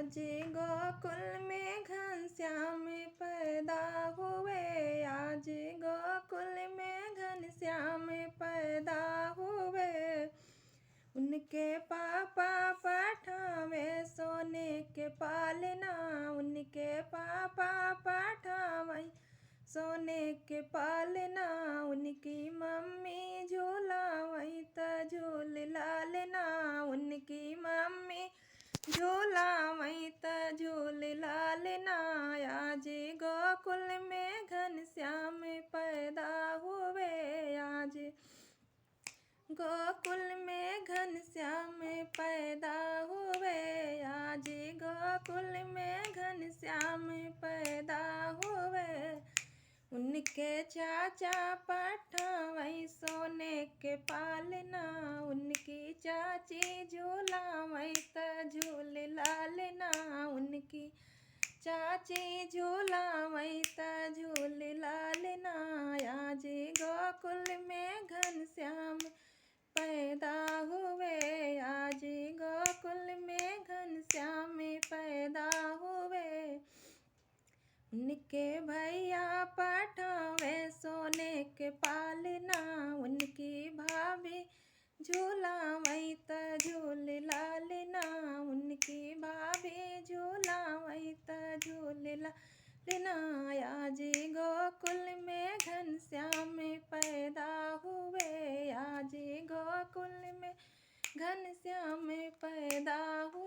आज गोकुल में घनश्याम पैदा हुए, आज गोकुल में घनश्याम पैदा हुए। उनके पापा पठावे सोने के पालना, उनके पापा पठावे सोने के पालना। उनकी मम्मी झूलावई त झूल लालना, उनकी मम्मी झूलावई त झूल लालना। आज गोकुल में घनश्याम पैदा हुए, आज गोकुल में घनश्याम पैदा हुए, आज गोकुल में घनश्याम पैदा हुए। उनके चाचा पठावई सोने के पालना, उनकी चाची झूलावई त झूल लालना, उनकी चाची झूलावई त झूल लालना। आज गोकुल में घनश्याम पैदा हुए, आज गोकुल में घनश्याम पैदा हुए। उनके भैया पठावे सोने के पालना, उनकी भाभी झूलावई त झूल लालना, उनकी भाभी झूलावई त झूल लालना। आज गोकुल में घनश्याम पैदा हुए, आज गोकुल में घनश्याम पैदा हुए।